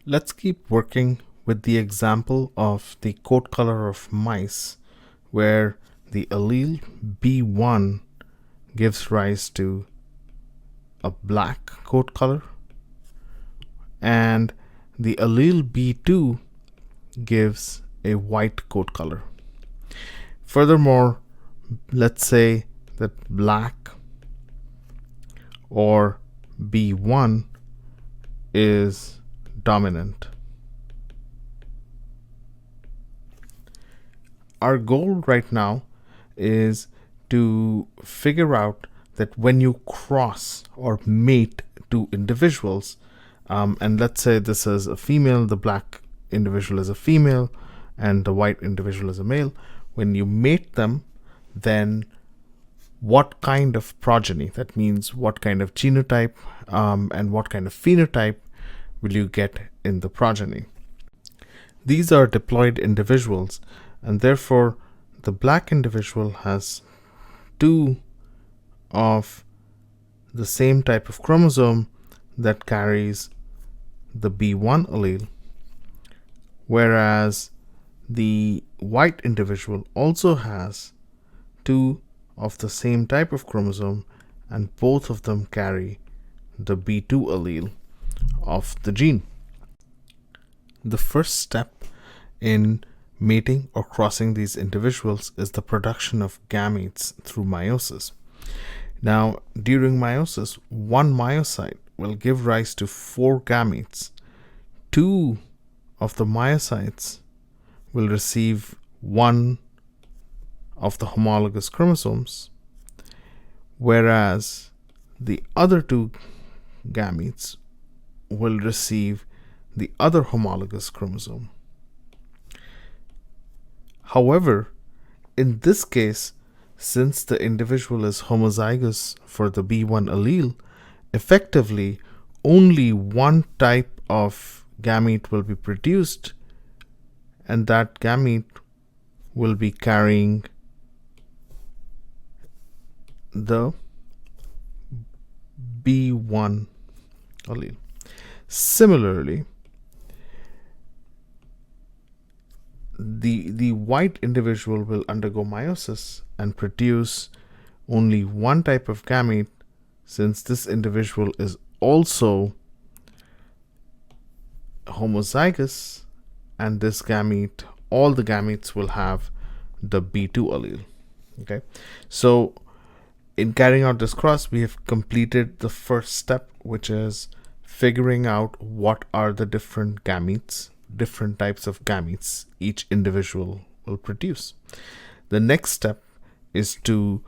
Let's keep working with the example of the coat color of mice, where the allele B1 gives rise to a black coat color and the allele B2 gives a white coat color. Furthermore, let's say that black or B1 is dominant. Our goal right now is to figure out that when you cross or mate two individuals, and let's say this is a female, the black individual is a female, and the white individual is a male. When you mate them, then what kind of progeny, that means what kind of genotype and what kind of phenotype will you get in the progeny. These are diploid individuals, and therefore the black individual has two of the same type of chromosome that carries the B1 allele, whereas the white individual also has two of the same type of chromosome, and both of them carry the B2 allele of the gene. The first step in mating or crossing these individuals is the production of gametes through meiosis. Now, during meiosis, one myocyte will give rise to 4 gametes. 2 of the myocytes will receive one of the homologous chromosomes, whereas the other 2 gametes will receive the other homologous chromosome. However, in this case, since the individual is homozygous for the B1 allele, effectively only one type of gamete will be produced, and that gamete will be carrying the B1 allele. Similarly, the white individual will undergo meiosis and produce only one type of gamete, since this individual is also homozygous, and this gamete, all the gametes will have the B2 allele. Okay, so in carrying out this cross, we have completed the first step, which is figuring out what are the different gametes, different types of gametes each individual will produce. The next step is to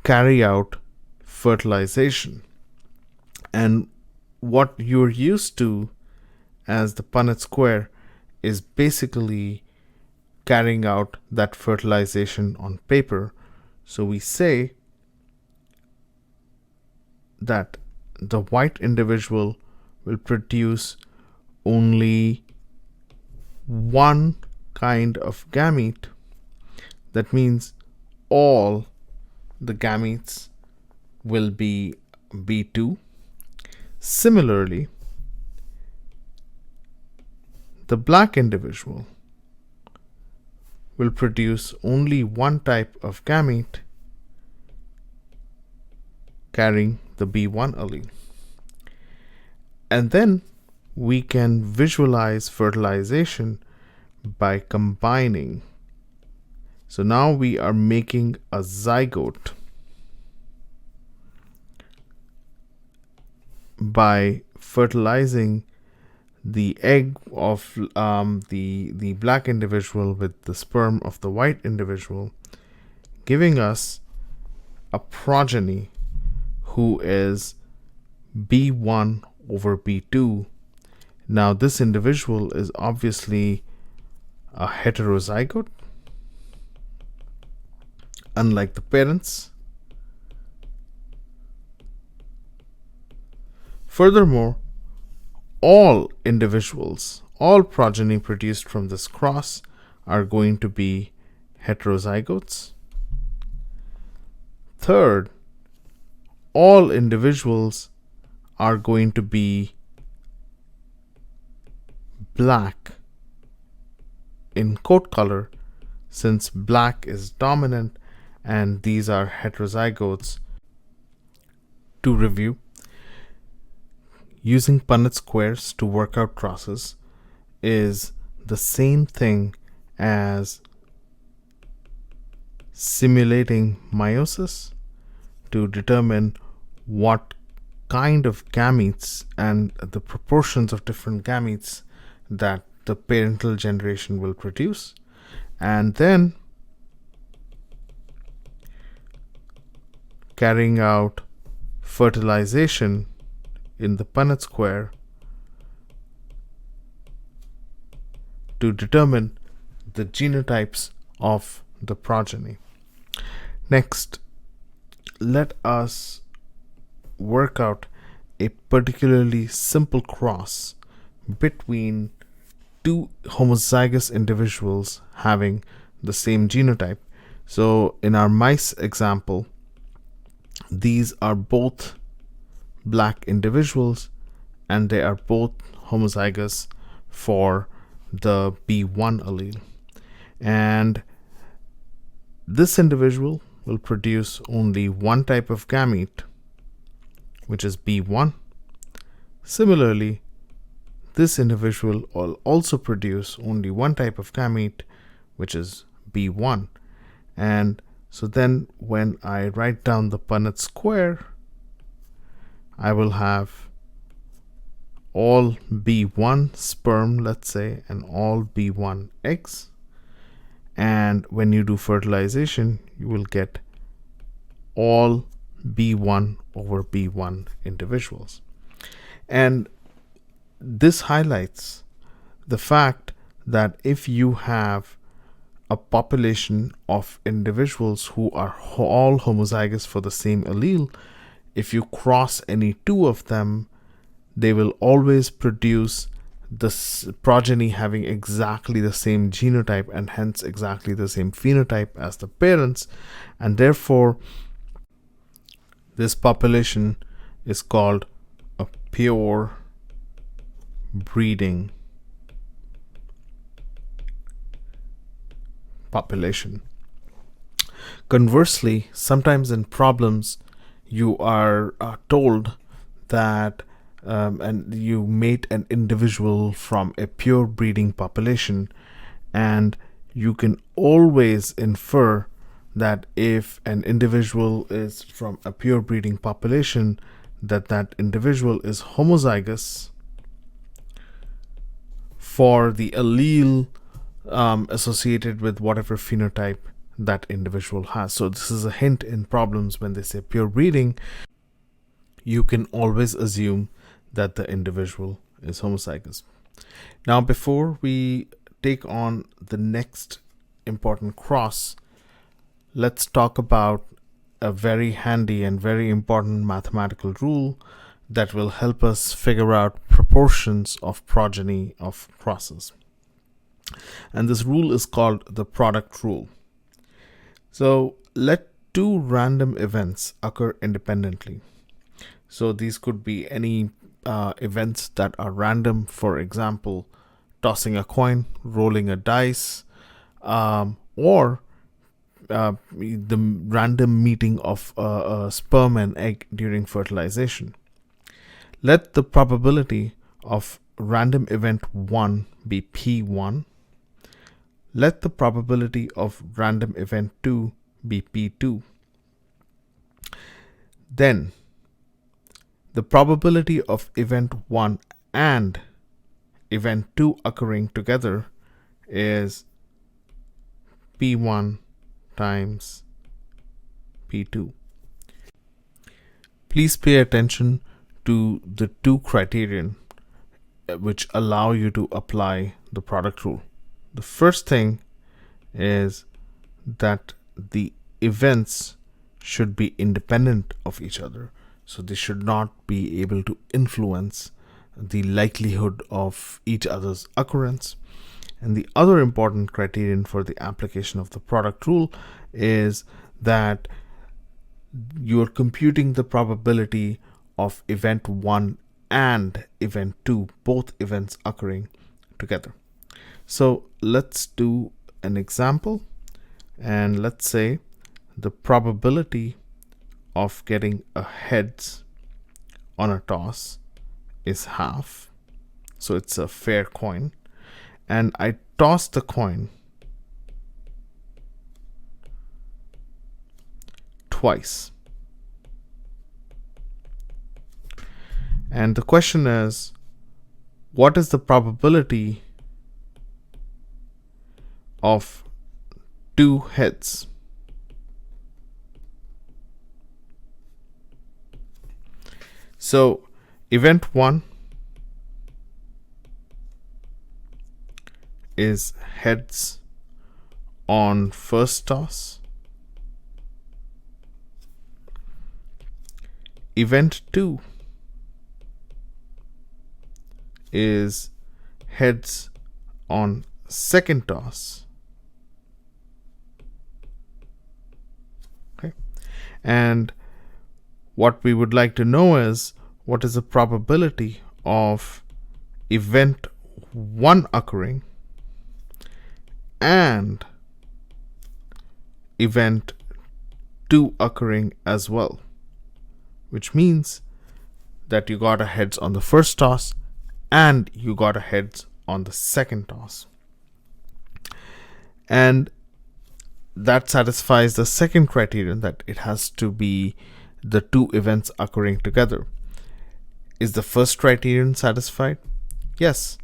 carry out fertilization. And what you're used to as the Punnett square is basically carrying out that fertilization on paper. So we say that the white individual will produce only one kind of gamete. That means all the gametes will be B2. Similarly, the black individual will produce only one type of gamete carrying the B1 allele. And then we can visualize fertilization by combining. So now we are making a zygote by fertilizing the egg of the black individual with the sperm of the white individual, giving us a progeny who is B1 over B2. Now this individual is obviously a heterozygote, unlike the parents. Furthermore, all individuals, all progeny produced from this cross are going to be heterozygotes. Third, all individuals are going to be black in coat color, since black is dominant and these are heterozygotes. To review, using Punnett squares to work out crosses is the same thing as simulating meiosis to determine what kind of gametes and the proportions of different gametes that the parental generation will produce, and then carrying out fertilization in the Punnett square to determine the genotypes of the progeny. Next, let us work out a particularly simple cross between two homozygous individuals having the same genotype. So in our mice example, these are both black individuals and they are both homozygous for the B1 allele. And this individual will produce only one type of gamete, which is B1. Similarly, this individual will also produce only one type of gamete, which is B1. And so then when I write down the Punnett square, I will have all B1 sperm, let's say, and all B1 eggs. And when you do fertilization, you will get all B1 over B1 individuals. And this highlights the fact that if you have a population of individuals who are all homozygous for the same allele, if you cross any two of them, they will always produce this progeny having exactly the same genotype and hence exactly the same phenotype as the parents, and therefore this population is called a pure breeding population. Conversely, sometimes in problems you are told that and you mate an individual from a pure breeding population, and you can always infer that if an individual is from a pure breeding population, that individual is homozygous for the allele associated with whatever phenotype that individual has. So this is a hint in problems when they say pure breeding. You can always assume that the individual is homozygous. Now, before we take on the next important cross, let's talk about a very handy and very important mathematical rule that will help us figure out proportions of progeny of crosses. And this rule is called the product rule. So let two random events occur independently. So these could be any events that are random, for example, tossing a coin, rolling a dice, or the random meeting of a sperm and egg during fertilization. Let the probability of random event 1 be P1. Let the probability of random event 2 be P2. Then the probability of event 1 and event 2 occurring together is P1 times P2. Please pay attention to the two criterion which allow you to apply the product rule. The first thing is that the events should be independent of each other. So they should not be able to influence the likelihood of each other's occurrence. And the other important criterion for the application of the product rule is that you are computing the probability of event 1 and event 2, both events occurring together. So let's do an example, and let's say the probability of getting a heads on a toss is half. So it's a fair coin, and I toss the coin twice. And the question is, what is the probability of 2 heads? So event 1 is heads on first toss. Event 2 is heads on second toss. Okay. And what we would like to know is, what is the probability of event 1 occurring and event 2 occurring as well, which means that you got a heads on the first toss and you got a heads on the second toss. And that satisfies the second criterion, that it has to be the 2 events occurring together. Is the first criterion satisfied? Yes.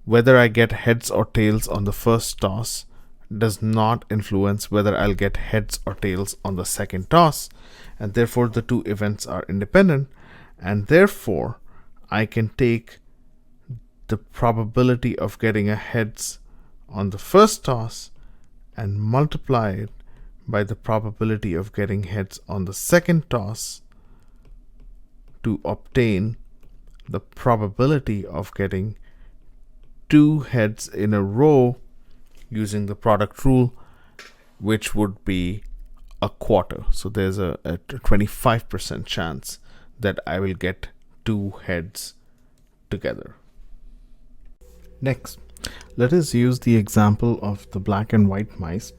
Whether I get heads or tails on the first toss does not influence whether I'll get heads or tails on the second toss, and therefore the 2 events are independent, and therefore I can take the probability of getting a heads on the first toss and multiply it by the probability of getting heads on the second toss to obtain the probability of getting 2 heads in a row using the product rule, which would be a quarter. So there's a 25% chance that I will get 2 heads together. Next, let us use the example of the black and white mice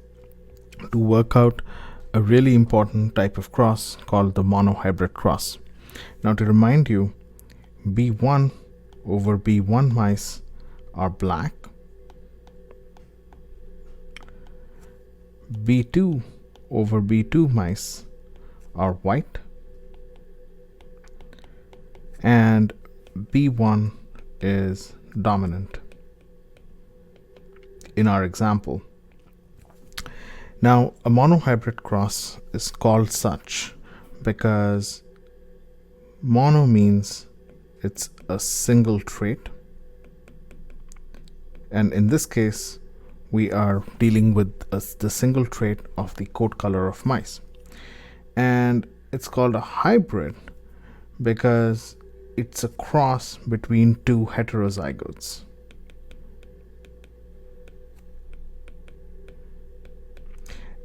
to work out a really important type of cross called the monohybrid cross. Now, to remind you, B1 over B1 mice are black, B2 over B2 mice are white, and B1 is dominant in our example. Now, a monohybrid cross is called such because mono means it's a single trait, and in this case we are dealing with the single trait of the coat color of mice. And it's called a hybrid because it's a cross between 2 heterozygotes.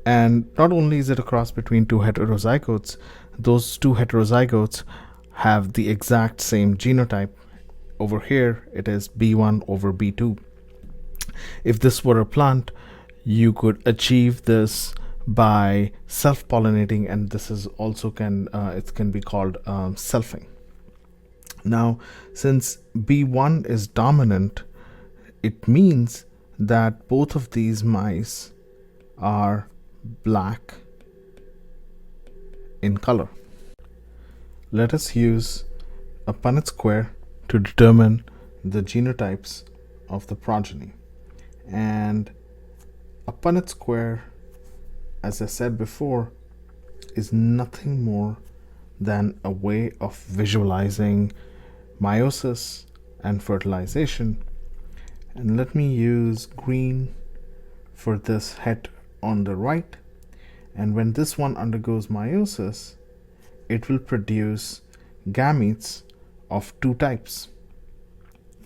And not only is it a cross between 2 heterozygotes, those 2 heterozygotes have the exact same genotype. Over here it is B1 over B2. If this were a plant, you could achieve this by self-pollinating, and this is also it can be called selfing. Now, since B1 is dominant, it means that both of these mice are black in color. Let us use a Punnett square to determine the genotypes of the progeny. And a Punnett square, as I said before, is nothing more than a way of visualizing meiosis and fertilization. And let me use green for this het on the right, and when this one undergoes meiosis, it will produce gametes of 2 types,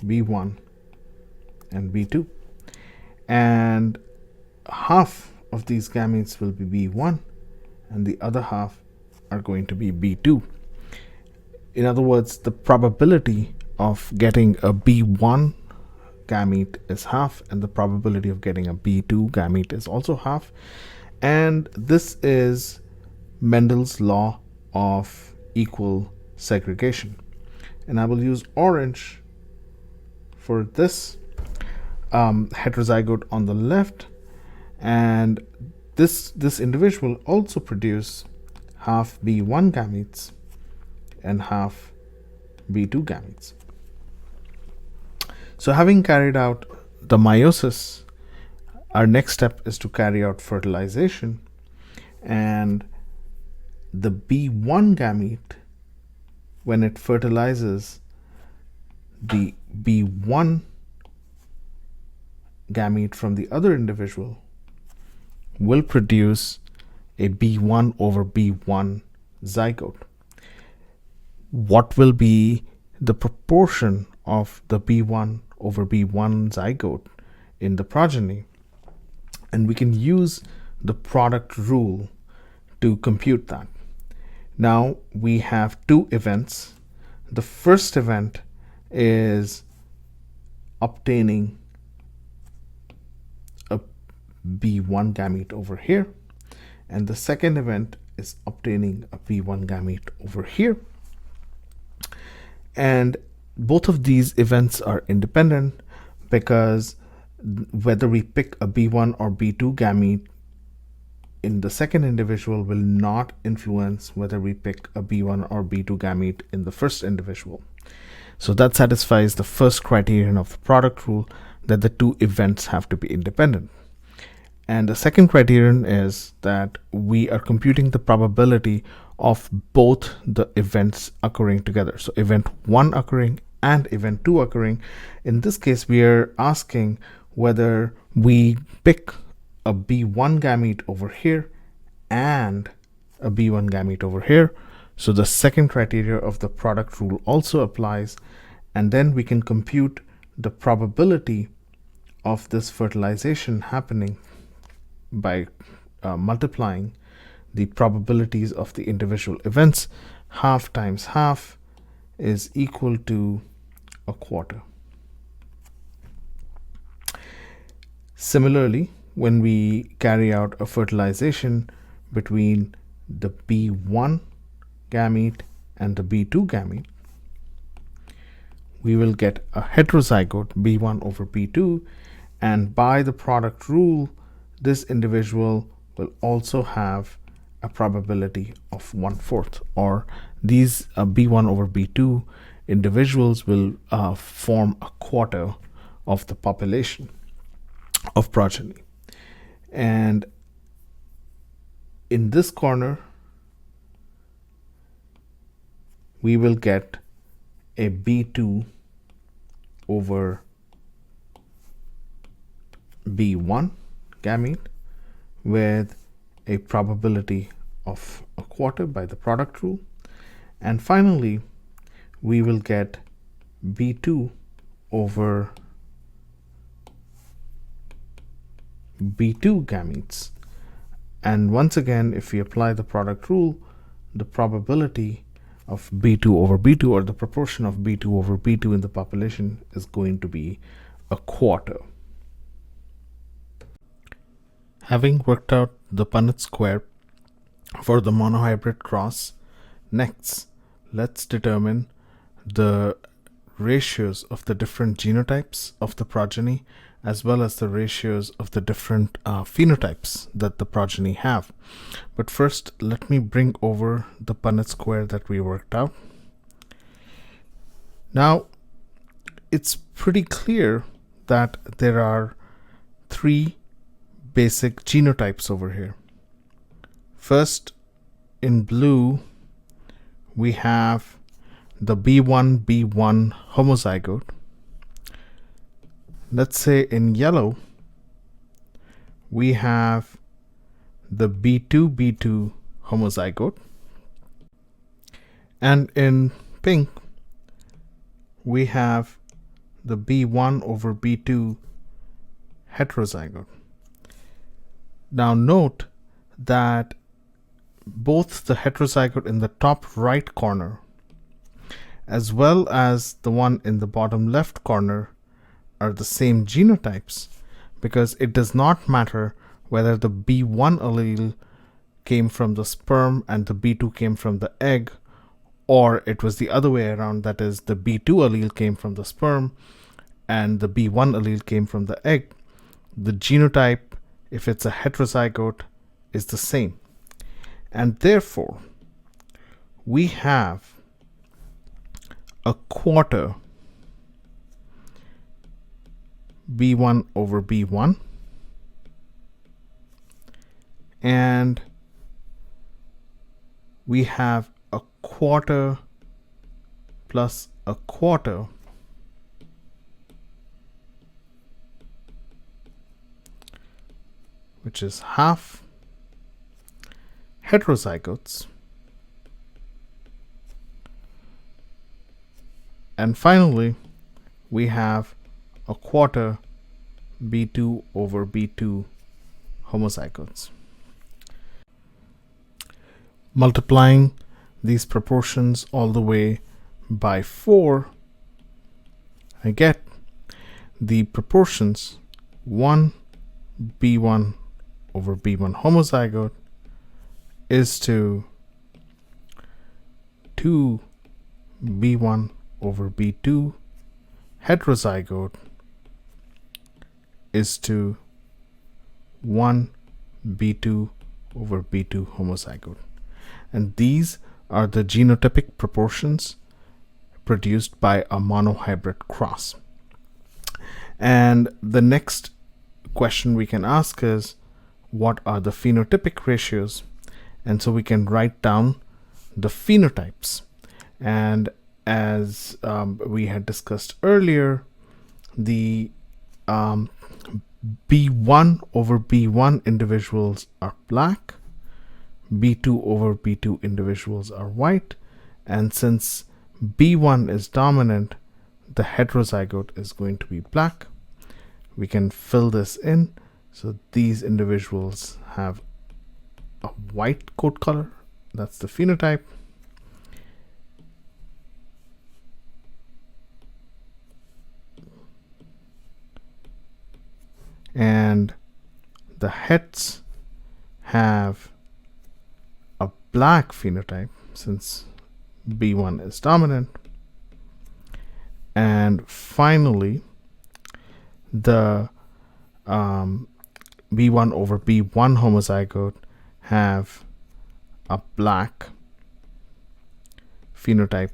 B1 and B2, and half of these gametes will be B1 and the other half are going to be B2. In other words, the probability of getting a B1 gamete is half, and the probability of getting a B2 gamete is also half. And this is Mendel's law of equal segregation. And I will use orange for this heterozygote on the left, and this individual also produce half B1 gametes and half B2 gametes. So having carried out the meiosis, our next step is to carry out fertilization, and the B1 gamete, when it fertilizes the B1 gamete from the other individual, will produce a B1 over B1 zygote. What will be the proportion of the B1 over B1 zygote in the progeny? And we can use the product rule to compute that. Now we have two events. The first event is obtaining a B1 gamete over here, and the second event is obtaining a B1 gamete over here. And both of these events are independent, because whether we pick a B1 or B2 gamete in the second individual will not influence whether we pick a B1 or B2 gamete in the first individual. So that satisfies the first criterion of the product rule, that the two events have to be independent. And the second criterion is that we are computing the probability of both the events occurring together. So event 1 occurring and event 2 occurring. In this case, we are asking whether we pick a B1 gamete over here and a B1 gamete over here. So the second criteria of the product rule also applies, and then we can compute the probability of this fertilization happening by multiplying the probabilities of the individual events. Half times half is equal to a quarter. Similarly, when we carry out a fertilization between the B1 gamete and the B2 gamete, we will get a heterozygote B1 over B2, and by the product rule, this individual will also have a probability of 1/4, or these B1 over B2 individuals will form a quarter of the population of progeny. And in this corner, we will get a B2 over B1 gamete with a probability of a quarter by the product rule. And finally, we will get B2 over B2 gametes. And once again, if we apply the product rule, the probability of B2 over B2, or the proportion of B2 over B2 in the population, is going to be a quarter. Having worked out the Punnett square for the monohybrid cross, next let's determine the ratios of the different genotypes of the progeny, as well as the ratios of the different phenotypes that the progeny have. But first, let me bring over the Punnett square that we worked out. Now, it's pretty clear that there are three basic genotypes over here. First, in blue, we have the B1 homozygote. Let's say in yellow, we have the B2 homozygote. And in pink, we have the B1 over B2 heterozygote. Now note that both the heterozygote in the top right corner as well as the one in the bottom left corner are the same genotypes, because it does not matter whether the B1 allele came from the sperm and the B2 came from the egg, or it was the other way around, that is, the B2 allele came from the sperm and the B1 allele came from the egg. The genotype, if it's a heterozygote, is the same. And therefore, we have a quarter B1 over B1, and we have a quarter plus a quarter, which is half heterozygotes. And finally, we have a quarter B2 over B2 homozygotes. Multiplying these proportions all the way by 4, I get the proportions 1 B1 over B1 homozygote is to 2 B1 over B2 heterozygote is to 1 B2 over B2 homozygote. And these are the genotypic proportions produced by a monohybrid cross. And the next question we can ask is, what are the phenotypic ratios? And so we can write down the phenotypes. And as we had discussed earlier, the B1 over B1 individuals are black, B2 over B2 individuals are white, and since B1 is dominant, the heterozygote is going to be black. We can fill this in. So these individuals have a white coat color. That's the phenotype. And the hets have a black phenotype since B1 is dominant. And finally, the B1 over B1 homozygote have a black phenotype,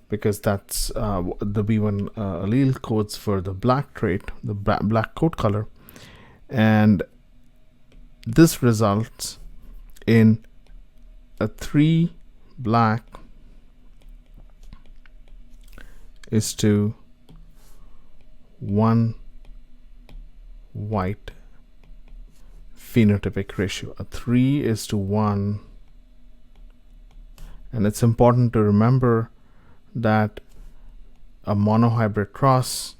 because that's the B1 allele codes for the black trait, the black coat color, and this results in a 3 black is to 1 white phenotypic ratio. A 3 is to 1, and it's important to remember that a monohybrid cross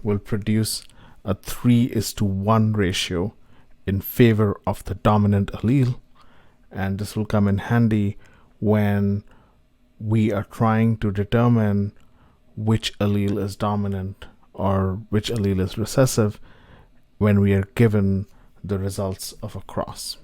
will produce a 3 is to 1 ratio in favor of the dominant allele, and this will come in handy when we are trying to determine which allele is dominant or which allele is recessive when we are given the results of a cross.